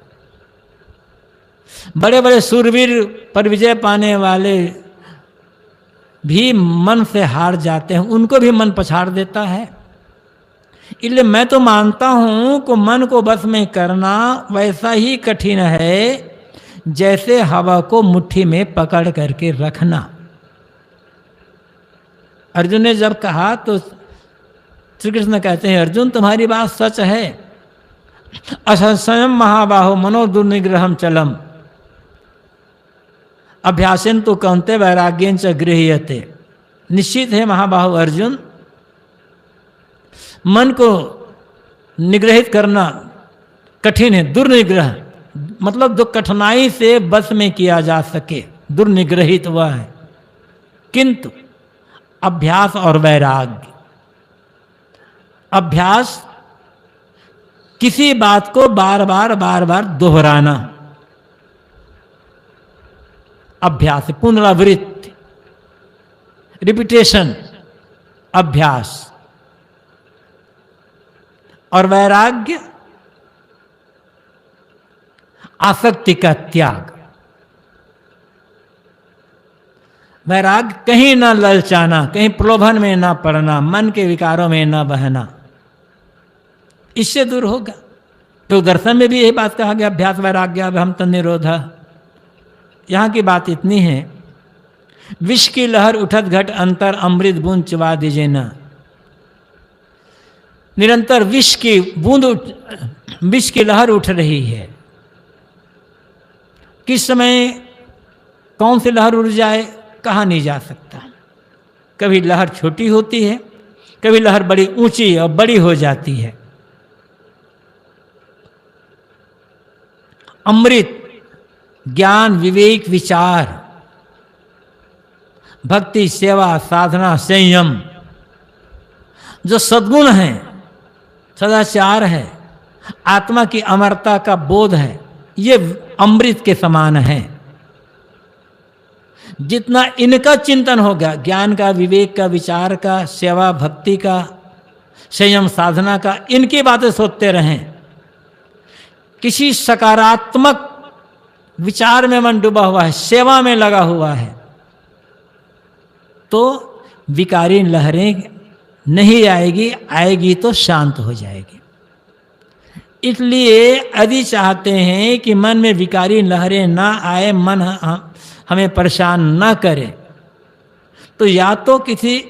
बड़े बड़े सूरवीर पर विजय पाने वाले भी मन से हार जाते हैं, उनको भी मन पछाड़ देता है। इसलिए मैं तो मानता हूं कि मन को बस में करना वैसा ही कठिन है जैसे हवा को मुट्ठी में पकड़ करके रखना। अर्जुन ने जब कहा तो श्री कृष्ण कहते हैं अर्जुन तुम्हारी बात सच है। असंशयम महाबाहो मनो दुर्निग्रहम चलम अभ्यासेन तो कौन्ते वैराग्येन च गृह्यते। निश्चित है महाबाहु अर्जुन, मन को निग्रहित करना कठिन है। दुर्निग्रह मतलब जो कठिनाई से बस में किया जा सके, दुर्निग्रहित वह है। किंतु अभ्यास और वैराग्य, अभ्यास किसी बात को बार बार दोहराना, अभ्यास पुनरावृत्ति, रिपीटेशन, अभ्यास। और वैराग्य आसक्ति का त्याग। वैराग्य कहीं ना ललचाना, कहीं प्रलोभन में ना पड़ना, मन के विकारों में ना बहना, इससे दूर होगा। तो दर्शन में भी यही बात कहा गया अभ्यास वैराग्य अभ्यम तन्निरोध। यहाँ की बात इतनी है, विष की लहर उठत घट अंतर अमृत बूंद चबा दीजिए ना। निरंतर विष की बूंद, विष की लहर उठ रही है। किस समय कौन सी लहर उठ जाए कहा नहीं जा सकता। कभी लहर छोटी होती है, कभी लहर बड़ी ऊंची और बड़ी हो जाती है। अमृत ज्ञान, विवेक, विचार, भक्ति, सेवा, साधना, संयम, जो सद्गुण है, सदाचार है, आत्मा की अमरता का बोध है, ये अमृत के समान है। जितना इनका चिंतन होगा, ज्ञान का, विवेक का, विचार का, सेवा भक्ति का, संयम साधना का, इनकी बातें सोचते रहें, किसी सकारात्मक विचार में मन डूबा हुआ है, सेवा में लगा हुआ है, तो विकारी लहरें नहीं आएगी, आएगी तो शांत हो जाएगी। इसलिए यदि चाहते हैं कि मन में विकारी लहरें ना आए, मन हमें परेशान ना करे, तो या तो किसी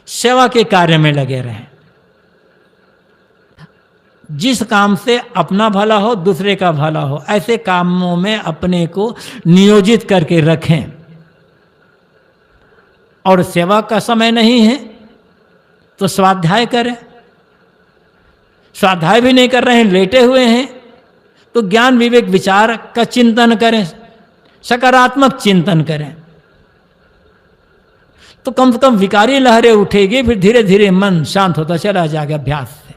सेवा के कार्य में लगे रहें, जिस काम से अपना भला हो, दूसरे का भला हो, ऐसे कामों में अपने को नियोजित करके रखें। और सेवा का समय नहीं है तो स्वाध्याय करें, स्वाध्याय भी नहीं कर रहे हैं, लेटे हुए हैं, तो ज्ञान विवेक विचार का चिंतन करें, सकारात्मक चिंतन करें, तो कम से कम विकारी लहरें उठेगी, फिर धीरे धीरे मन शांत होता चला जाएगा अभ्यास से।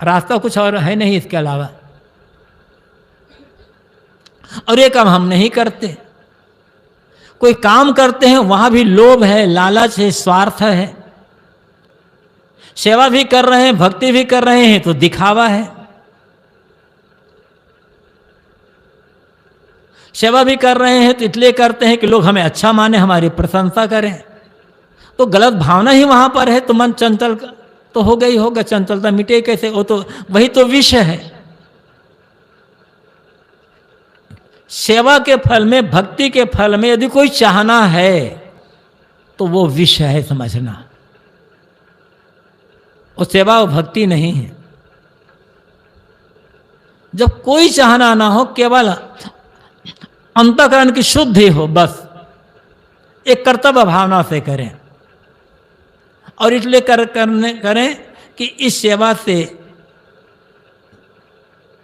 रास्ता कुछ और है नहीं इसके अलावा। और ये काम हम नहीं करते। कोई काम करते हैं वहां भी लोभ है, लालच है, स्वार्थ है। सेवा भी कर रहे हैं, भक्ति भी कर रहे हैं, तो दिखावा है। सेवा भी कर रहे हैं तो इसलिए करते हैं कि लोग हमें अच्छा माने, हमारी प्रशंसा करें, तो गलत भावना ही वहां पर है, तो मन चंचल तो होगा ही होगा। चंचलता मिटे कैसे? वो तो वही तो विष है। सेवा के फल में, भक्ति के फल में यदि कोई चाहना है तो वो विष है, समझना। वो सेवा और भक्ति नहीं है। जब कोई चाहना ना हो, केवल अंतःकरण की शुद्धि हो, बस एक कर्तव्य भावना से करें। और इसलिए करें कि इस सेवा से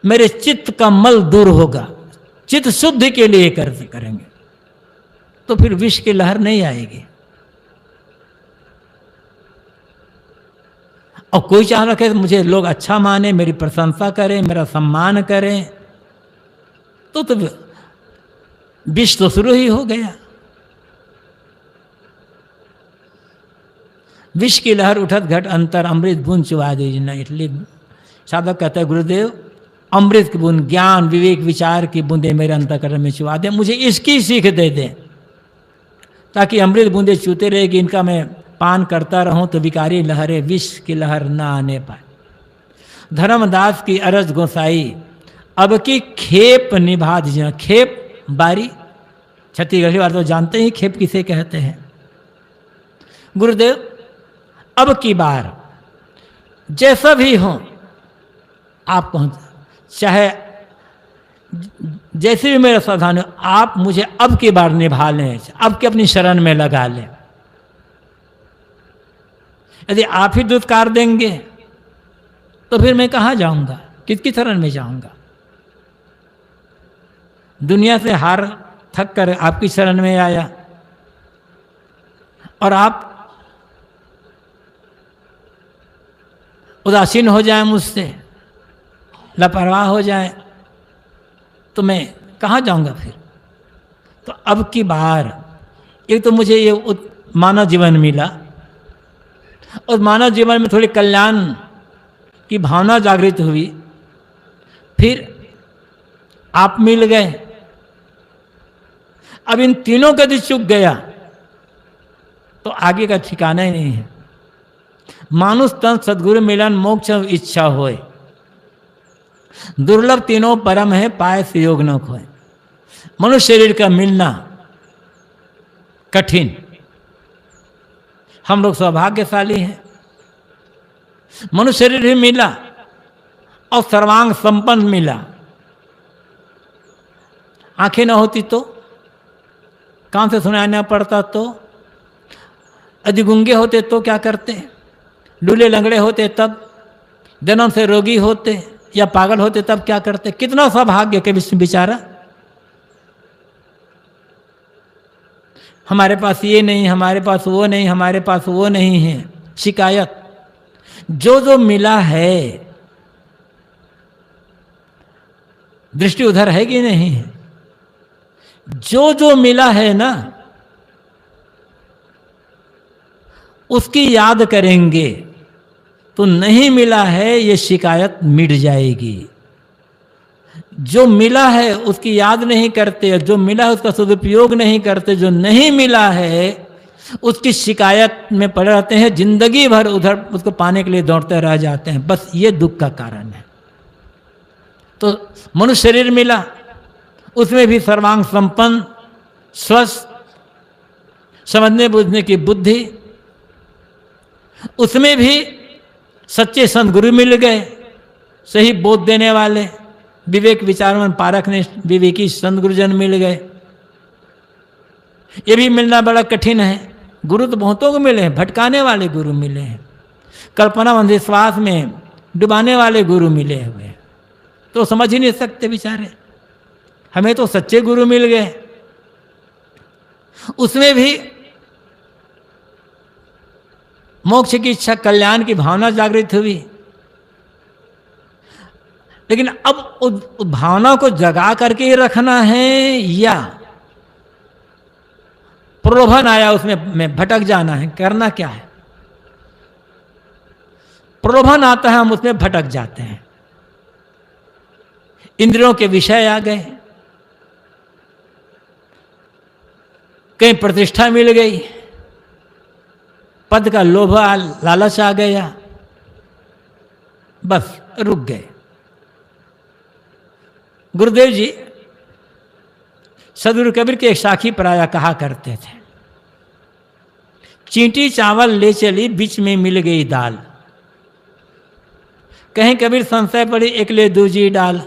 मेरे चित्त का मल दूर होगा, चित्त शुद्धि के लिए करेंगे, तो फिर विष की लहर नहीं आएगी। और कोई चाह रखे मुझे लोग अच्छा माने, मेरी प्रशंसा करें, मेरा सम्मान करें, तो विष तो शुरू ही हो गया। विष की लहर उठत घट अंतर, अमृत बूंद चुवा दीजिए। इसलिए साधक कहता है, गुरुदेव अमृत की बूंद, ज्ञान विवेक विचार की बूंदे मेरे अंतःकरण में चुवा दें, मुझे इसकी सीख दे दें, ताकि अमृत बूंदे चूते रहेगी, इनका मैं पान करता रहूं, तो विकारी लहरें, विष की लहर ना आने पाए। धर्मदास की अरज गोसाई, अब की खेप निभा दीजिए। खेप बारी, छत्तीसगढ़ी वाले तो जानते ही खेप किसे कहते हैं। गुरुदेव अब की बार जैसा भी हो आप पहुंच, चाहे जैसे भी मेरा सावधान हो, आप मुझे अब की बार निभा लें, अब की अपनी शरण में लगा लें। यदि आप ही दुत्कार देंगे तो फिर मैं कहाँ जाऊंगा, किसकी शरण में जाऊंगा? दुनिया से हार थक कर आपकी शरण में आया, और आप उदासीन हो जाए, मुझसे लापरवाह हो जाए, तो मैं कहाँ जाऊंगा फिर? तो अब की बार एक तो मुझे ये मानव जीवन मिला, और मानव जीवन में थोड़ी कल्याण की भावना जागृत हुई, फिर आप मिल गए। अब इन तीनों का यदि चुक गया तो आगे का ठिकाना ही नहीं है। मानुष तन सद्गुरु मिलन मोक्ष इच्छा होए, दुर्लभ तीनों परम है, पाए सुयोग न खोए। मनुष्य शरीर का मिलना कठिन, हम लोग सौभाग्यशाली हैं। मनुष्य शरीर भी मिला और सर्वांग संपन्न मिला। आंखें न होती तो, कान से सुनाना पड़ता तो, यदि गूंगे होते तो क्या करते, लूले लंगड़े होते तब, जन्म से रोगी होते या पागल होते तब क्या करते? कितना सौभाग्य के विचारा। हमारे पास ये नहीं, हमारे पास वो नहीं, हमारे पास वो नहीं है, शिकायत। जो जो मिला है, दृष्टि उधर है कि नहीं है? जो जो मिला है ना, उसकी याद करेंगे तो नहीं मिला है ये शिकायत मिट जाएगी। जो मिला है उसकी याद नहीं करते, जो मिला है उसका सदुपयोग नहीं करते, जो नहीं मिला है उसकी शिकायत में पड़े रहते हैं, जिंदगी भर उधर उसको पाने के लिए दौड़ते रह जाते हैं। बस ये दुख का कारण है। तो मनुष्य शरीर मिला, उसमें भी सर्वांग संपन्न, स्वस्थ, समझने बुझने की बुद्धि, उसमें भी सच्चे संत गुरु मिल गए, सही बोध देने वाले, विवेक विचारवन पारक ने विवेकी संत गुरुजन मिल गए। ये भी मिलना बड़ा कठिन है। गुरु तो बहुतों को मिले हैं, भटकाने वाले गुरु मिले हैं, कल्पना अंधविश्वास में डुबाने वाले गुरु मिले हुए, तो समझ ही नहीं सकते बेचारे। हमें तो सच्चे गुरु मिल गए, उसमें भी मोक्ष की इच्छा, कल्याण की भावना जागृत हुई। लेकिन अब उस भावना को जगा करके ही रखना है या प्रलोभन आया उसमें भटक जाना है, करना क्या है? प्रलोभन आता है, हम उसमें भटक जाते हैं। इंद्रियों के विषय आ गए, कहीं प्रतिष्ठा मिल गई, पद का लोभ लालच आ गया, बस रुक गए। गुरुदेव जी सदगुरु कबीर के एक साखी पराया कहा करते थे, चींटी चावल ले चली, बीच में मिल गई दाल। कहीं कबीर संशय पड़ी, एक ले दूजी डाल।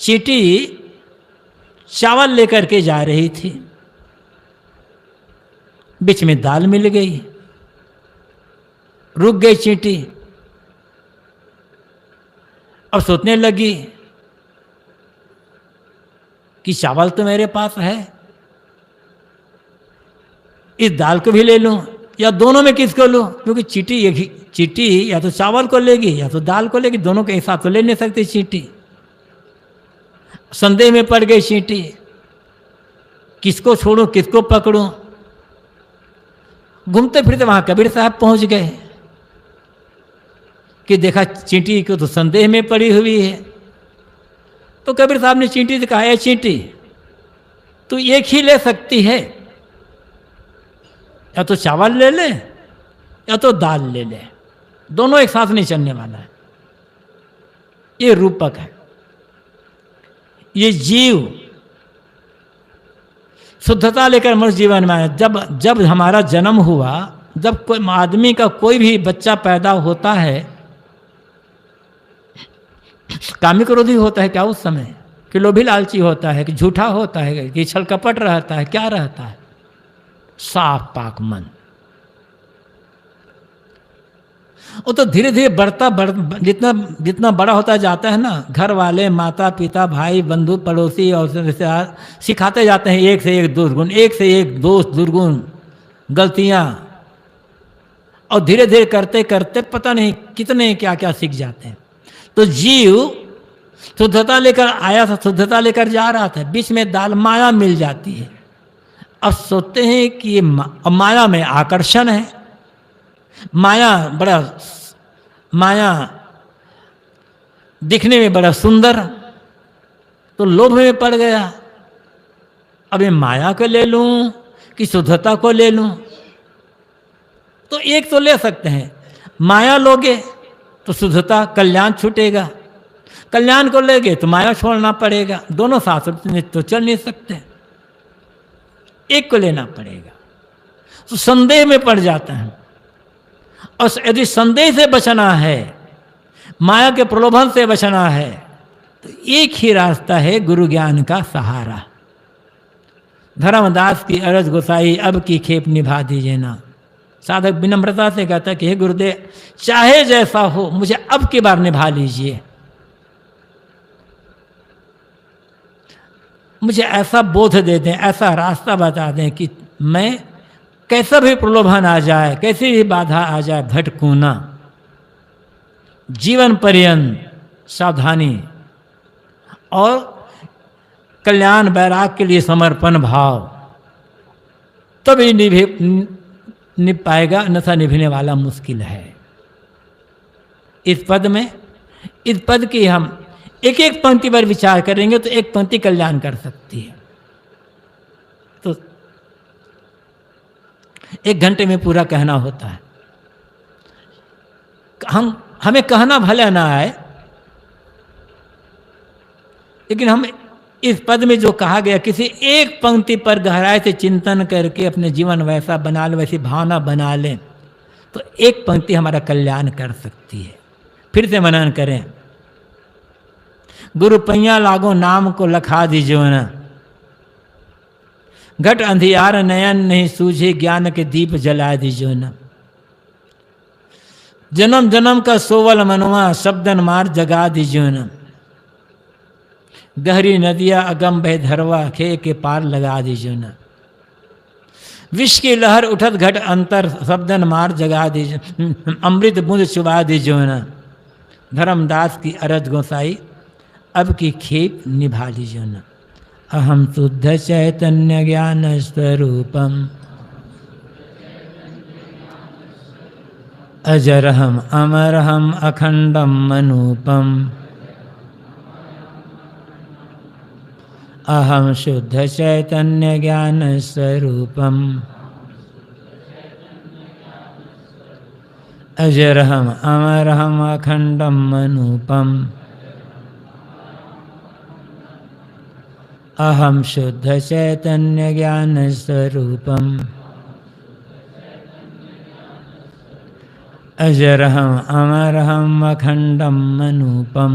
चींटी चावल लेकर के जा रही थी, बीच में दाल मिल गई, रुक गई चींटी। अब सोचने लगी कि चावल तो मेरे पास है, इस दाल को भी ले लूं या दोनों में किसको लूं? क्योंकि चींटी या तो चावल को लेगी या तो दाल को लेगी, दोनों के एक साथ तो ले नहीं सकती चींटी। संदेह में पड़ गई चींटी, किसको छोड़ूं किसको पकड़ूं। घूमते फिरते वहां कबीर साहब पहुंच गए कि देखा चींटी को तो संदेह में पड़ी हुई है। तो कबीर साहब ने चींटी से कहा, ए चींटी, तू एक ही ले सकती है, या तो चावल ले ले या तो दाल ले ले, दोनों एक साथ नहीं चलने वाला है। ये रूपक है। ये जीव शुद्धता लेकर मनुष्य जीवन में आया। जब हमारा जन्म हुआ, जब कोई आदमी का कोई भी बच्चा पैदा होता है, कामी क्रोधी होता है क्या उस समय? कि लोभी लालची होता है, कि झूठा होता है, कि छल कपट रहता है, क्या रहता है? साफ पाक मन। वो तो धीरे धीरे जितना बड़ा होता जाता है ना, घर वाले, माता पिता, भाई बंधु पड़ोसी और रिश्तेदार सिखाते जाते हैं एक से एक दुर्गुण, एक से एक दोष दुर्गुण, गलतियां, और धीरे धीरे करते करते पता नहीं कितने क्या क्या सीख जाते हैं। तो जीव शुद्धता लेकर आया था, शुद्धता लेकर जा रहा था, बीच में दाल माया मिल जाती है। अब सोचते हैं कि ये माया में आकर्षण है, माया दिखने में बड़ा सुंदर, तो लोभ में पड़ गया। अब ये माया को ले लूं कि शुद्धता को ले लूं? तो एक तो ले सकते हैं, माया लोगे तो शुद्धता कल्याण छूटेगा, कल्याण को लेगे तो माया छोड़ना पड़ेगा, दोनों साथ तो चल नहीं सकते, एक को लेना पड़ेगा। तो संदेह में पड़ जाता है। और यदि संदेह से बचना है, माया के प्रलोभन से बचना है, तो एक ही रास्ता है, गुरु ज्ञान का सहारा। धर्मदास की अरज गोसाई अब की खेप निभा दीजिए ना। साधक विनम्रता से कहता कि हे गुरुदेव, चाहे जैसा हो मुझे अब की बार निभा लीजिए, मुझे ऐसा बोध दे दें, ऐसा रास्ता बता दें कि मैं कैसा भी प्रलोभन आ जाए, कैसी भी बाधा आ जाए, भटकूं ना। जीवन पर्यंत सावधानी और कल्याण वैराग के लिए समर्पण भाव, तभी निभ पाएगा, अन्यथा निभने वाला मुश्किल है। इस पद में, इस पद की हम एक एक पंक्ति पर विचार करेंगे तो एक पंक्ति कल्याण कर सकती है। तो एक घंटे में पूरा कहना होता है। हमें कहना भले ना आए, लेकिन हम इस पद में जो कहा गया, किसी एक पंक्ति पर गहराई से चिंतन करके अपने जीवन वैसा बना लें, वैसी भावना बना लें, तो एक पंक्ति हमारा कल्याण कर सकती है। फिर से मनन करें। गुरु पैया लागो नाम को लखा दीजो न, घट अंधियार नयन नहीं सूझे, ज्ञान के दीप जला दीजो न। जन्म जन्म का सोवल मनवा, शब्दन मार जगा दीजो न। गहरी नदिया अगम बह धरवा, खे के पार लगा दीजो न। विष की लहर उठत घट अंतर, शब्दन मार जगा दीजो, अमृत बूंद चुबा दीजो न। धर्मदास की अरज गोसाई, अब की खेप निभा लीजो न। अहम शुद्ध चैतन्य ज्ञान स्वरूपम, अजरहम अमरहम अखंडम मनूपम। अहम शुद्ध चैतन्य ज्ञान स्वरूपम, अजरहम अमरहम अखंडम मनूपम। अहम शुद्ध चैतन्य ज्ञान स्वरूपम, अजरहम अमरहम अखंडम मनूपम।